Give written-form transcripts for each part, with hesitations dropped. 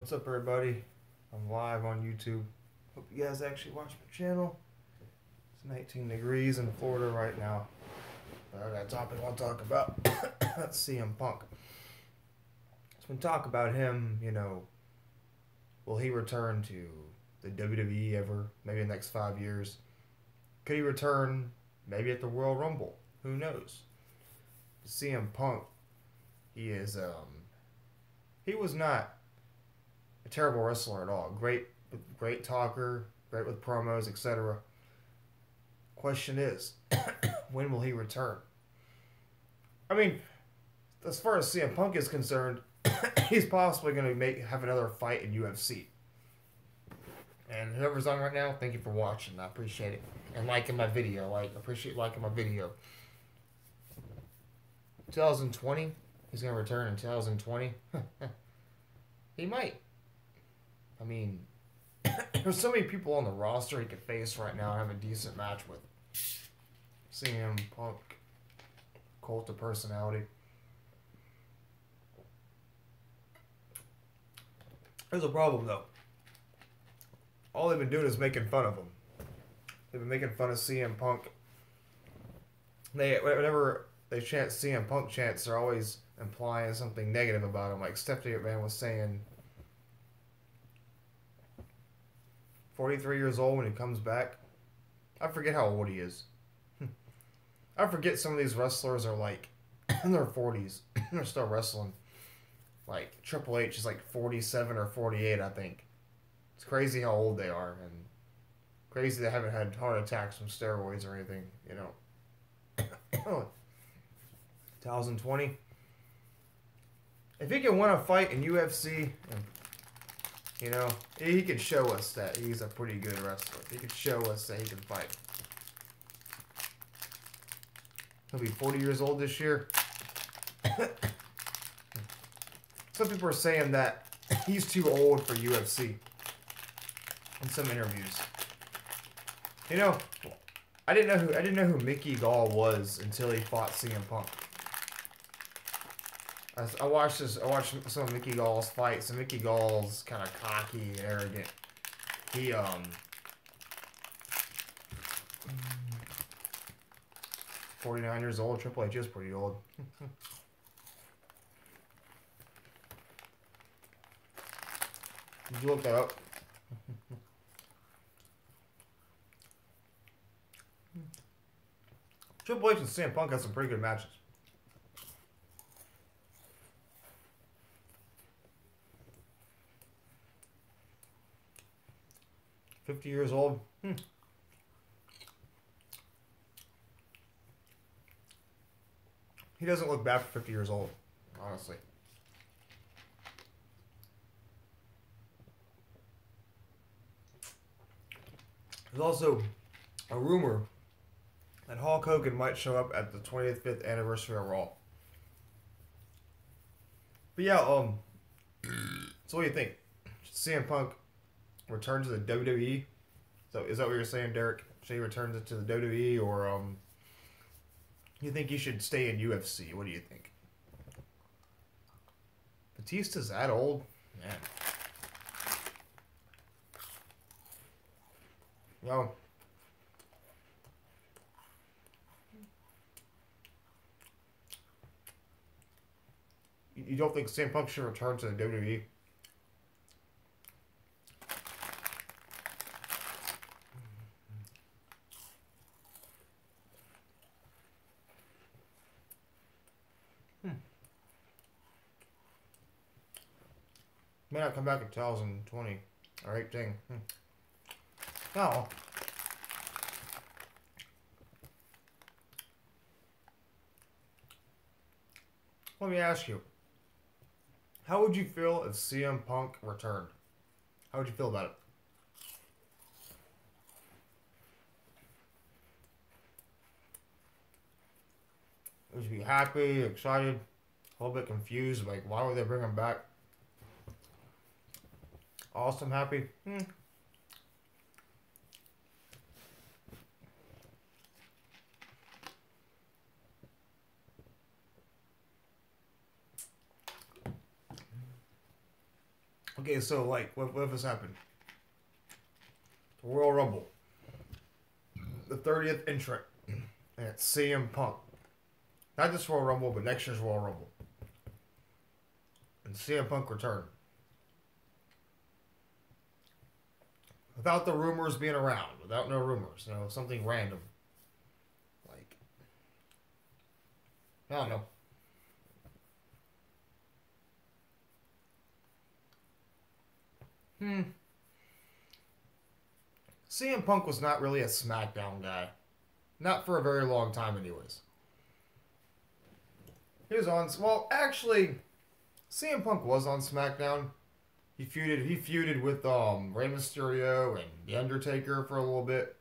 What's up, everybody? I'm live on YouTube. Hope you guys actually watch my channel. It's 19 degrees in Florida right now. But I got a topic I want to talk about. That's CM Punk. So when talk about him, will he return to the WWE ever? Maybe in the next 5 years. Could he return maybe at the Royal Rumble? Who knows? CM Punk, he was not a terrible wrestler at all. Great talker, great with promos, etc. Question is, when will he return? I mean, as far as CM Punk is concerned, he's possibly going to have another fight in UFC. And whoever's on right now, thank you for watching. I appreciate it. And liking my video. Appreciate liking my video. 2020? He's going to return in 2020? He might. I mean, there's so many people on the roster he could face right now and have a decent match with. CM Punk, cult of personality. There's a problem, though. All they've been doing is making fun of him. They've been making fun of CM Punk. Whenever they chant CM Punk chants, they're always implying something negative about him. Like Stephanie McMahon was saying, 43 years old when he comes back. I forget how old he is. I forget some of these wrestlers are like in their 40s. They're still wrestling. Like Triple H is like 47 or 48, I think. It's crazy how old they are, and crazy they haven't had heart attacks from steroids or anything, 2020. If he can win a fight in UFC, he could show us that he's a pretty good wrestler. He could show us that he can fight. He'll be 40 years old this year. Some people are saying that he's too old for UFC in some interviews. I didn't know who Mickey Gall was until he fought CM Punk. I watched some of Mickey Gall's fights, and Mickey Gall's kind of cocky and arrogant. He 49 years old. Triple H is pretty old. Did you look that up? Triple H and CM Punk had some pretty good matches. $50 years old. He doesn't look bad for 50 years old, honestly. There's also a rumor that Hulk Hogan might show up at the 25th anniversary of Raw. But yeah, so what do you think? Should CM Punk return to the WWE? So is that what you're saying, Derek? Should he return to the WWE, or you think he should stay in UFC? What do you think? Batista's that old? Man. You don't think CM Punk should return to the WWE? May not come back in 2020 or 18. No. Let me ask you. How would you feel if CM Punk returned? How would you feel about it? Would you be happy, excited, a little bit confused? Like, why would they bring him back? Awesome, happy? Okay, so like, what has happened? The Royal Rumble, the 30th entrant, and it's CM Punk. Not just Royal Rumble, but next year's Royal Rumble. And CM Punk returned. Without the rumors being around. Without no rumors. You know, something random. Like, I don't know. CM Punk was not really a SmackDown guy. Not for a very long time, anyways. He was on... Well, actually, CM Punk was on SmackDown. He feuded with Rey Mysterio and The Undertaker for a little bit.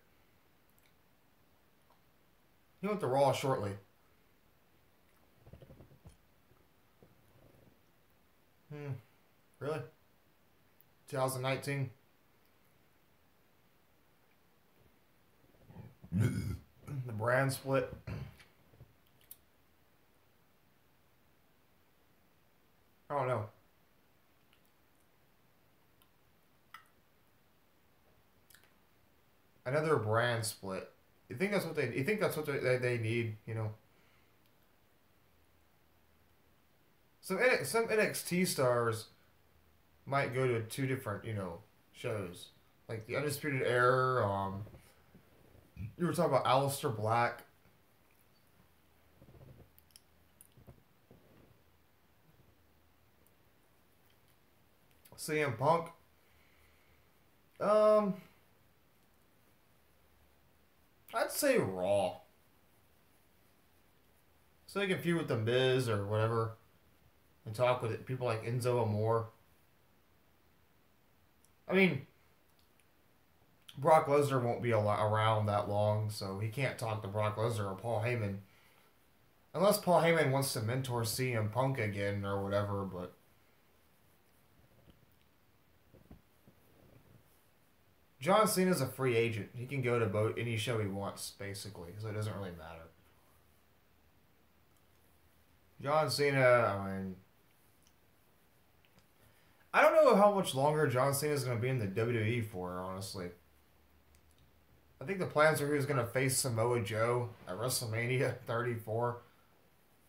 He went to Raw shortly. Really? 2019? The brand split. I don't know. Another brand split. You think that's what they need, you know? Some NXT stars might go to two different, you know, shows. Like the Undisputed Era, you were talking about Aleister Black. CM Punk. I'd say Raw. So they can feud with The Miz or whatever. And talk with people like Enzo Amore. I mean, Brock Lesnar won't be around that long, so he can't talk to Brock Lesnar or Paul Heyman. Unless Paul Heyman wants to mentor CM Punk again or whatever, but... John Cena's a free agent. He can go to any show he wants, basically, so it doesn't really matter. John Cena, I mean... I don't know how much longer John Cena is going to be in the WWE for, honestly. I think the plans are he was going to face Samoa Joe at WrestleMania 34.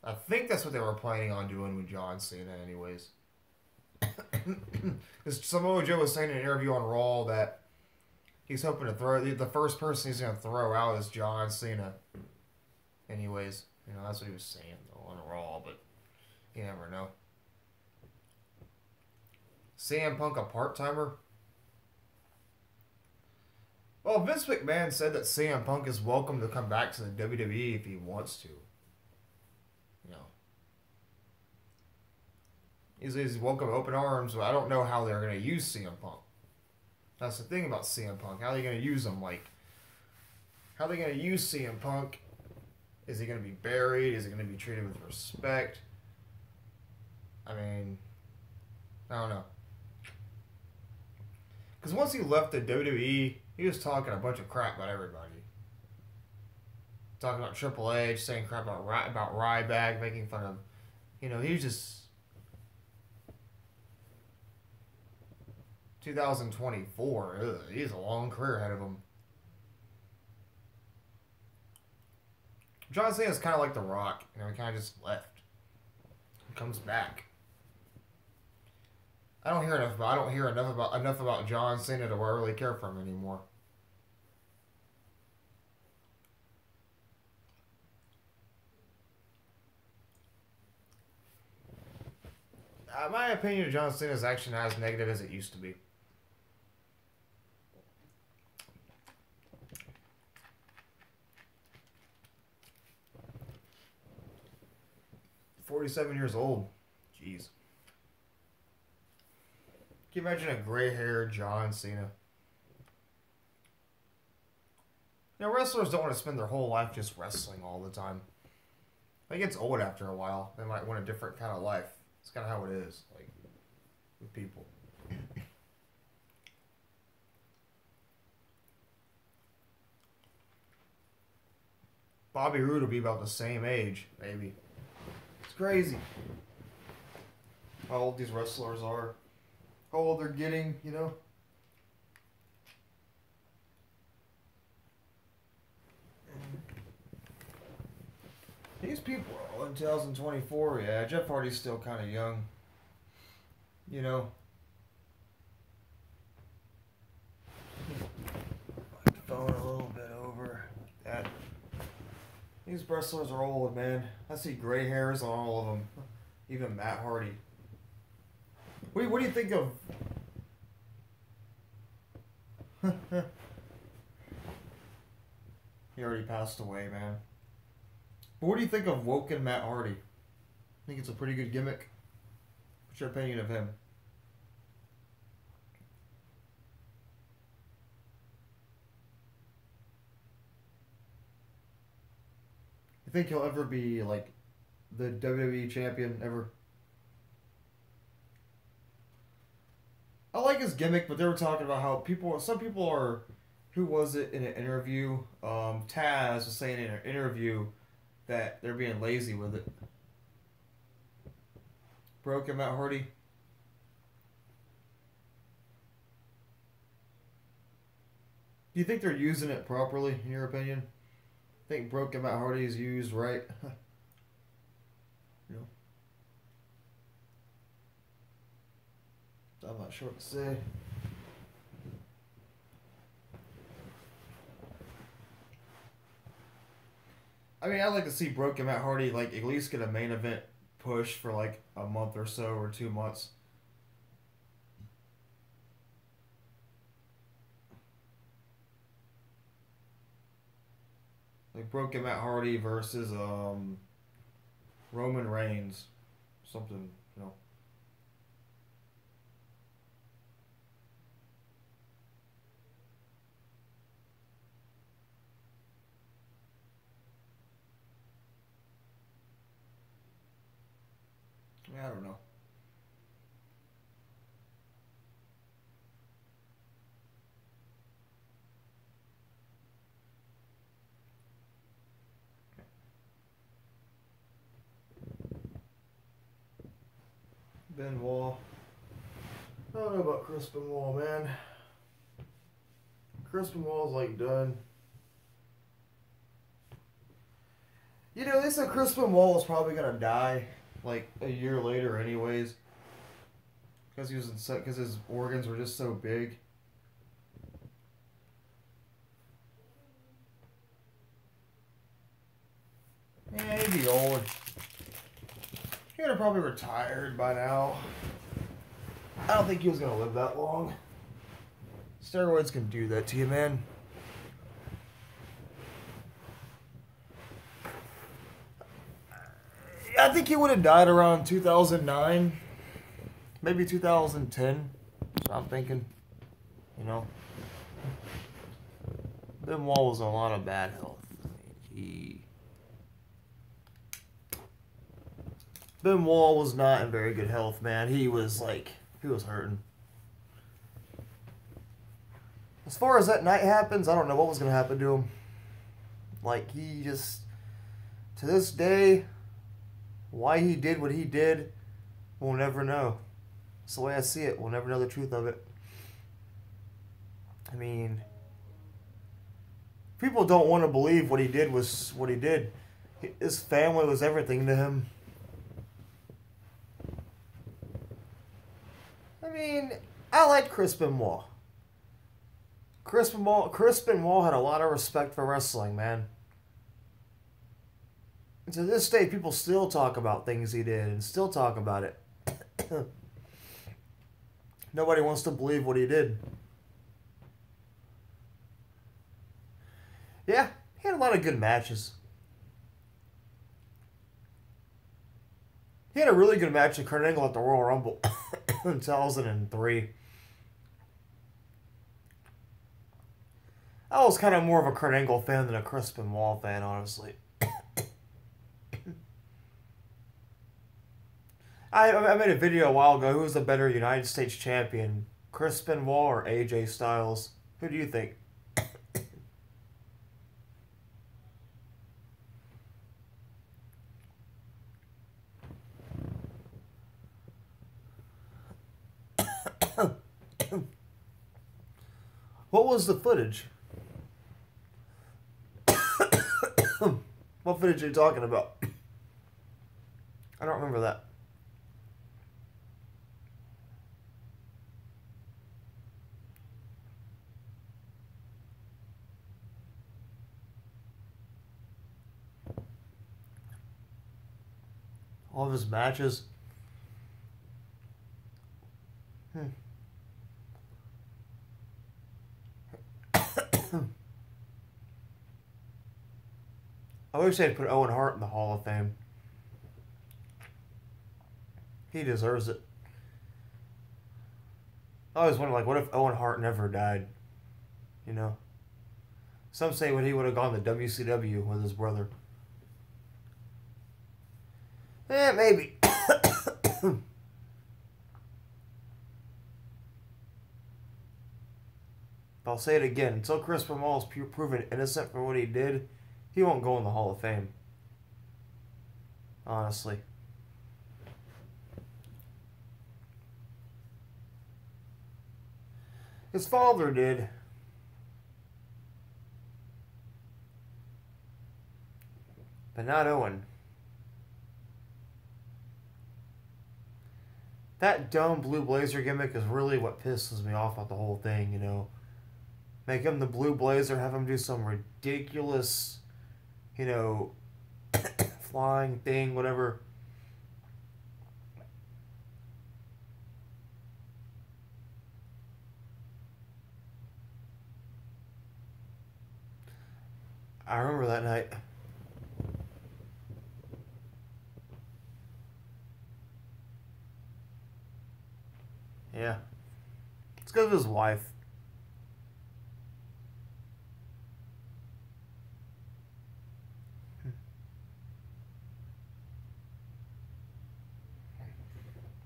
I think that's what they were planning on doing with John Cena anyways. Because Samoa Joe was saying in an interview on Raw that he's hoping to throw... The first person he's going to throw out is John Cena. Anyways, you know, that's what he was saying though on Raw, but you never know. CM Punk a part-timer? Well, Vince McMahon said that CM Punk is welcome to come back to the WWE if he wants to. You know. He's welcome with open arms, but I don't know how they're going to use CM Punk. That's the thing about CM Punk. How are they going to use him? Like, how are they going to use CM Punk? Is he going to be buried? Is he going to be treated with respect? I mean, I don't know. Because once he left the WWE, he was talking a bunch of crap about everybody. Talking about Triple H, saying crap about Ryback, making fun of... You know, he was just... 2024, ugh, he has a long career ahead of him. John Cena is kind of like The Rock. You know, he kind of just left. He comes back. I don't hear enough about John Cena to where I really care for him anymore. My opinion of John Cena is actually not as negative as it used to be. "47 years old. Jeez. Can you imagine a gray-haired John Cena? You know, wrestlers don't want to spend their whole life just wrestling all the time. It gets old after a while. They might want a different kind of life. It's kind of how it is, like, with people. Bobby Roode will be about the same age, maybe. It's crazy how old these wrestlers are. how old they're getting, you know. These people are all in 2024. Yeah, Jeff Hardy's still kind of young. You know. Like the phone a little bit over that. These wrestlers are old, man. I see gray hairs on all of them. Even Matt Hardy. What do you think of? He already passed away, man. But what do you think of Woken Matt Hardy? I think it's a pretty good gimmick. What's your opinion of him? You think he'll ever be like the WWE champion ever? I like his gimmick, but they were talking about how some people are, who was it in an interview? Taz was saying in an interview that they're being lazy with it. Broken Matt Hardy. Do you think they're using it properly, in your opinion? I think Broken Matt Hardy is used right. You know? I'm not sure what to say. I mean, I'd like to see Broken Matt Hardy like at least get a main event push for like a month or so or 2 months. Like Broken Matt Hardy versus Roman Reigns, something, you know. I don't know. Benoit. I don't know about Chris Benoit, man. Chris Benoit's like done. You know, they said Chris Benoit was probably gonna die like a year later, anyways, because because his organs were just so big. Yeah, he'd be old. He would have probably retired by now. I don't think he was gonna live that long. Steroids can do that to you, man. I think he would have died around 2009, maybe 2010. So I'm thinking, you know, Benoit was in a lot of bad health. Benoit was not in very good health, man. He was hurting. As far as that night happens, I don't know what was going to happen to him. Like, he just, to this day, why he did what he did, we'll never know. It's the way I see it. We'll never know the truth of it. I mean, people don't want to believe what he did was what he did. His family was everything to him. I mean, I like Chris Benoit. Chris Benoit had a lot of respect for wrestling, man. And to this day, people still talk about things he did and still talk about it. Nobody wants to believe what he did. Yeah, he had a lot of good matches. He had a really good match with Kurt Angle at the Royal Rumble in 2003. I was kind of more of a Kurt Angle fan than a Chris Benoit fan, honestly. I made a video a while ago. Who's the better United States champion, Chris Benoit or AJ Styles? Who do you think? What was the footage? What footage are you talking about? I don't remember that. All of his matches. I wish they'd put Owen Hart in the Hall of Fame. He deserves it. I always wonder, like, what if Owen Hart never died? You know? Some say when he would have gone to WCW with his brother. Maybe. I'll say it again. Until Chris Benoit is proven innocent for what he did, he won't go in the Hall of Fame. Honestly. His father did. But not Owen. That dumb Blue Blazer gimmick is really what pisses me off about the whole thing, you know. Make him the Blue Blazer, have him do some ridiculous, you know, flying thing, whatever. I remember that night. Yeah. It's because of his wife.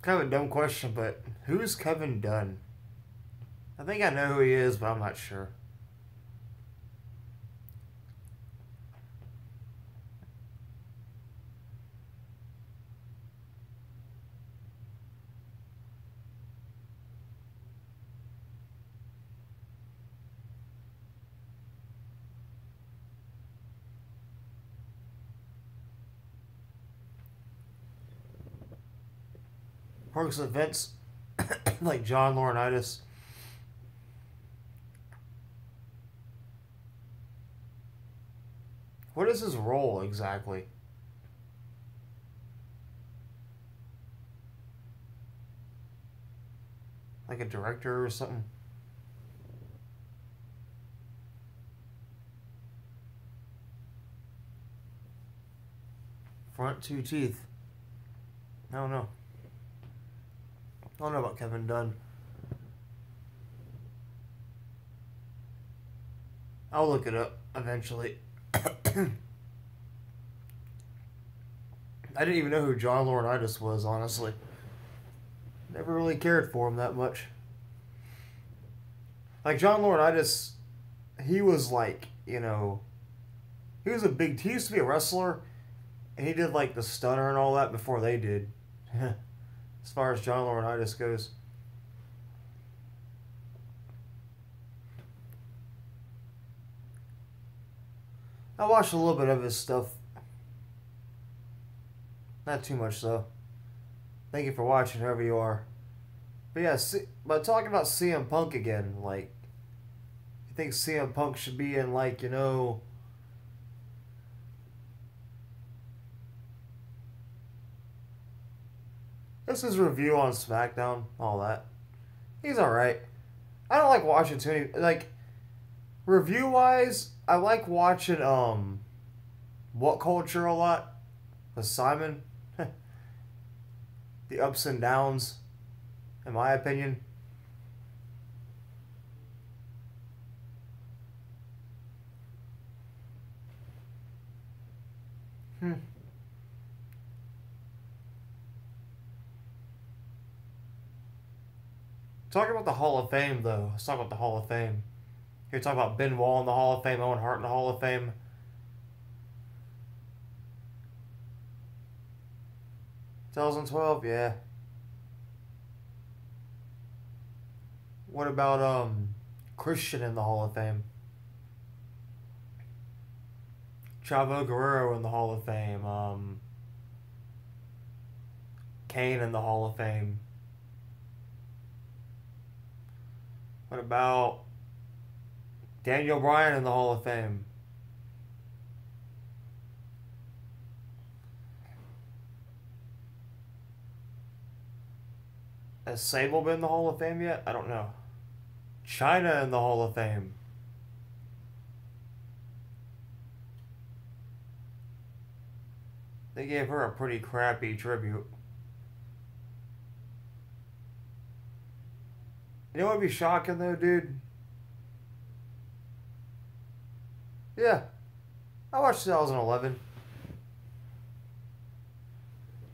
Kind of a dumb question, but who's Kevin Dunn? I think I know who he is, but I'm not sure. Works at Vince, like John Laurinaitis. What is his role exactly? Like a director or something? Front two teeth. I don't know. I don't know about Kevin Dunn. I'll look it up eventually. I didn't even know who John Laurinaitis was, honestly. Never really cared for him that much. Like, John Laurinaitis, he was like, you know, he used to be a wrestler, and he did like the stunner and all that before they did. As far as John Laurinaitis goes. I watched a little bit of his stuff. Not too much, though. Thank you for watching, whoever you are. But yeah, but talking about CM Punk again, like, you think CM Punk should be in, like, you know, this is review on SmackDown, all that. He's alright. I don't like watching too many, like, review-wise, I like watching, What Culture a lot, with Simon. The ups and downs, in my opinion. Talking about the Hall of Fame, though. Let's talk about the Hall of Fame. You're talking about Benoit in the Hall of Fame, Owen Hart in the Hall of Fame. 2012, yeah. What about Christian in the Hall of Fame. Chavo Guerrero in the Hall of Fame. Kane in the Hall of Fame. What about Daniel Bryan in the Hall of Fame? Has Sable been in the Hall of Fame yet? I don't know. China in the Hall of Fame. They gave her a pretty crappy tribute. You know what would be shocking though, dude? Yeah. I watched 2011.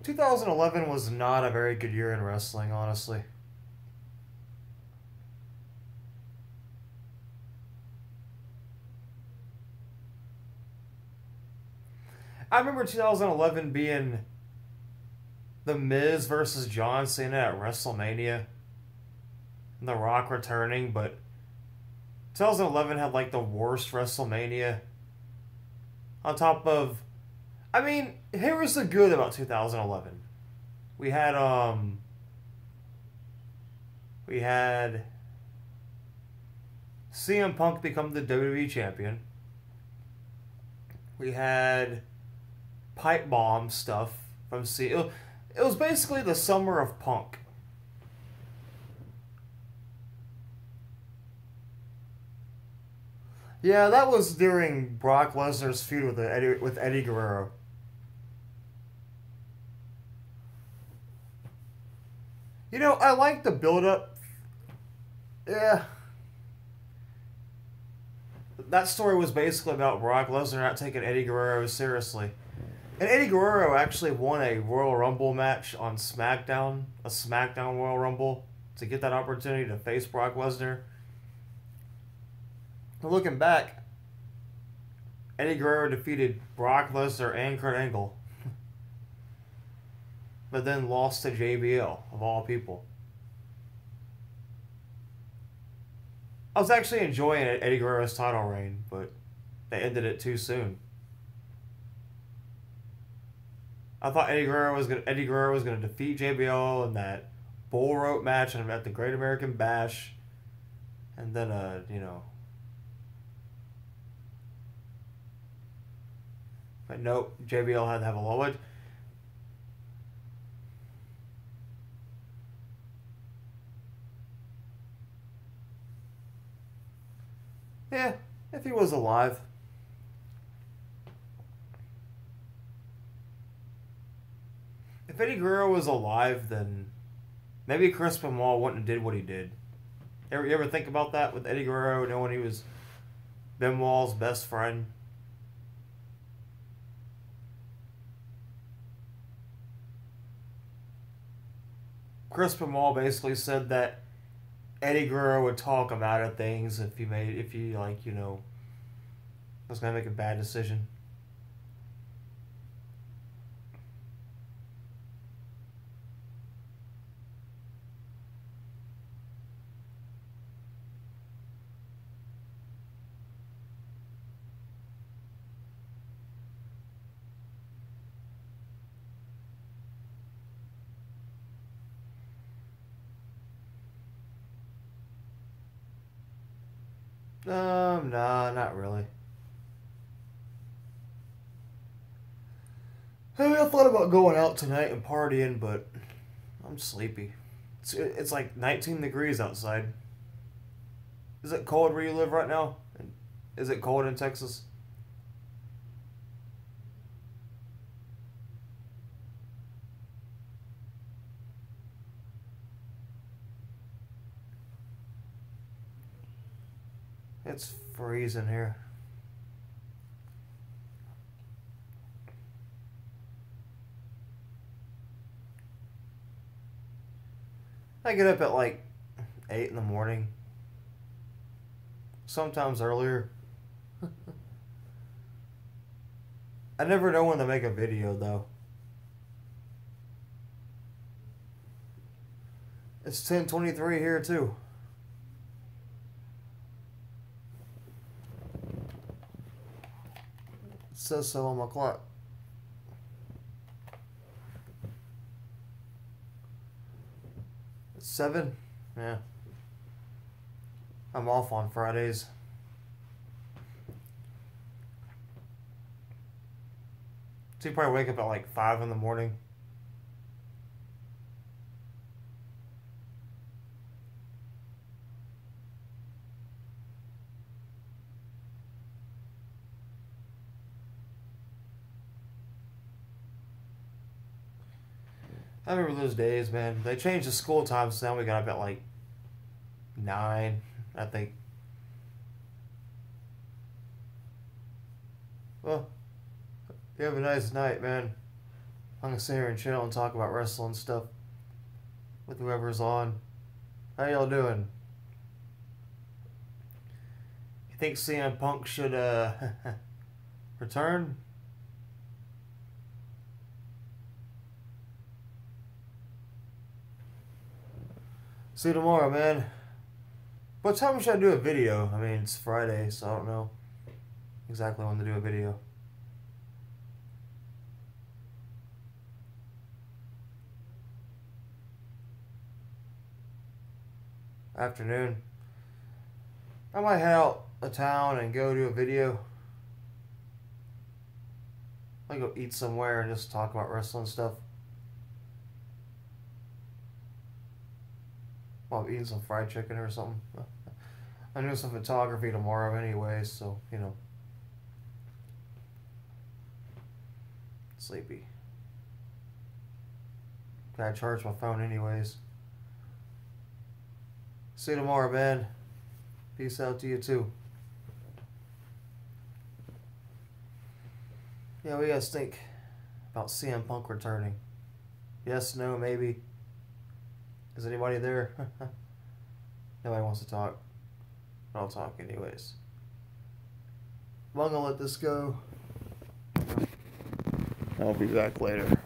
2011 was not a very good year in wrestling, honestly. I remember 2011 being The Miz versus John Cena at WrestleMania. And The Rock returning, but 2011 had like the worst WrestleMania. On top of, I mean, here was the good about 2011. We had CM Punk become the WWE champion. We had pipe bomb stuff from it was basically the summer of Punk. Yeah, that was during Brock Lesnar's feud with Eddie Guerrero. You know, I like the build-up. Yeah. That story was basically about Brock Lesnar not taking Eddie Guerrero seriously. And Eddie Guerrero actually won a Royal Rumble match on SmackDown, a SmackDown Royal Rumble, to get that opportunity to face Brock Lesnar. Looking back, Eddie Guerrero defeated Brock Lesnar and Kurt Angle, but then lost to JBL, of all people. I was actually enjoying Eddie Guerrero's title reign, but they ended it too soon. I thought Eddie Guerrero was gonna defeat JBL in that bull rope match at the Great American Bash, and then but nope, JBL had to have a low edge. Yeah, if he was alive. If Eddie Guerrero was alive, then maybe Chris Benoit wouldn't have did what he did. You ever think about that with Eddie Guerrero knowing he was Benoit's best friend? Chris Benoit basically said that Eddie Guerrero would talk him out of things if he was gonna make a bad decision. Nah, not really. I mean, I thought about going out tonight and partying, but I'm sleepy. It's like 19 degrees outside. Is it cold where you live right now? Is it cold in Texas? It's freezing here. I get up at like 8 in the morning. Sometimes earlier. I never know when to make a video though. It's 10:23 here too. says so on my clock. It's 7? Yeah. I'm off on Fridays. So you probably wake up at like 5 in the morning. I remember those days, man. They changed the school times, so now we got up at like 9, I think. Well, you have a nice night, man. I'm gonna sit here and chill and talk about wrestling stuff with whoever's on. How y'all doing? You think CM Punk should return? See you tomorrow, man. What time should I do a video? I mean, it's Friday, so I don't know exactly when to do a video. Afternoon. I might head out of town and go do a video. I might go eat somewhere and just talk about wrestling stuff. While I'm eating some fried chicken or something. I'm doing some photography tomorrow anyways, so, you know. Sleepy. Gotta charge my phone anyways. See you tomorrow, man. Peace out to you too. Yeah, what do you guys think about CM Punk returning? Yes, no, maybe. Is anybody there? Nobody wants to talk. But I'll talk anyways. Well, I'm gonna let this go. I'll be back later.